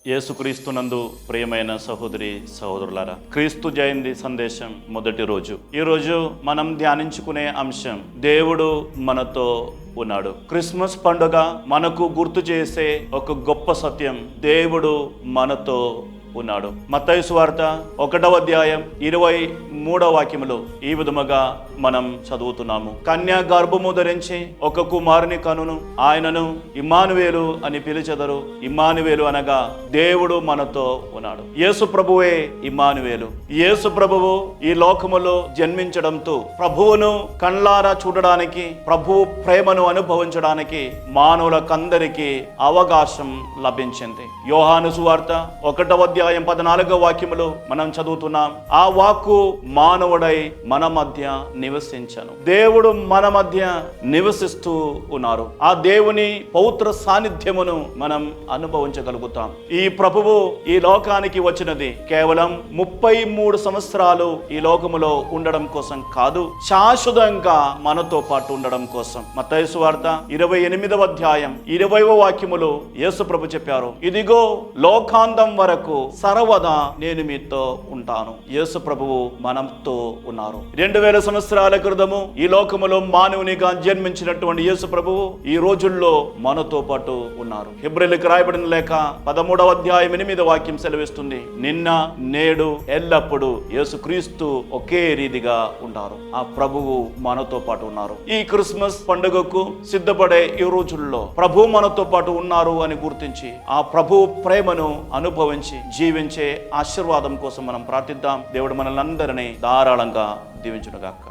యేసుక్రీస్తునందు ప్రియమైన సహోదరి సహోదరులారా, క్రీస్తు జయంతి సందేశం మొదటి రోజు. ఈ రోజు మనం ధ్యానించుకునే అంశం దేవుడు మనతో ఉన్నాడు. క్రిస్మస్ పండుగ మనకు గుర్తు చేసే ఒక గొప్ప సత్యం, దేవుడు మనతో ఉన్నాడు. మత్తయి సువార్త 1వ అధ్యాయం 23వ వాక్యములో ఈ విధముగా మనం చదువుతున్నాము. కన్యా గర్భము ధరించి ఒక కుమారుని కనును, ఆయనను ఇమ్మానువేలు అని పిలిచెదరు. ఇమ్మానువేలు అనగా దేవుడు మనతో ఉన్నాడు. యేసు ప్రభువే ఇమ్మానువేలు. యేసు ప్రభువు ఈ లోకములో జన్మించడంతో ప్రభువును కళ్ళారా చూడడానికి, ప్రభు ప్రేమను అనుభవించడానికి మానవులకందరికీ అవకాశం లభించింది. యోహాను సువార్త 1వ అధ్యాయం 14వ వాక్యములో మనం చదువుతున్నాం. ఆ వాక్కు మానవుడై మన మధ్య నివసించను. దేవుడు మన మధ్య నివసిస్తూ ఉన్నారు. ఆ దేవుని పవిత్ర సాన్నిధ్యమును మనం అనుభవించగలుగుతాం. ఈ ప్రభువు ఈ లోకానికి వచ్చినది కేవలం 33 సంవత్సరాలు ఈ లోకములో ఉండడం కోసం కాదు, శాశ్వతంగా మనతో పాటు ఉండడం కోసం. మత్తయి సువార్త 28వ అధ్యాయం 20వ వాక్యములో యేసు ప్రభు చెప్పారు, ఇదిగో లోకాంతం వరకు సర్వదా నేను మీతో ఉంటాను. యేసు ప్రభువు మనతో ఉన్నారు. 2000 సంవత్సరాల క్రితము ఈ లోకములో మానవునిగా జన్మించినటువంటి యేసు ప్రభువు ఈ రోజుల్లో మనతో పాటు ఉన్నారు. హెబ్రీయులకు రాయబడిన లేఖ 13వ అధ్యాయం 8వ వాక్యం సెలవిస్తుంది, నిన్న నేడు ఎల్లప్పుడూ యేసుక్రీస్తు ఒకే రీతిగా ఉంటారు. ఆ ప్రభువు మనతో పాటు ఉన్నారు. ఈ క్రిస్మస్ పండుగకు సిద్ధపడే ఈ రోజుల్లో ప్రభు మనతో పాటు ఉన్నారు అని గుర్తించి ఆ ప్రభు ప్రేమను అనుభవించి జీవించే ఆశీర్వాదం కోసం మనం ప్రార్థిద్దాం. దేవుడు మనల్ని అందరినీ ధారాళంగా దీవించునుగాక.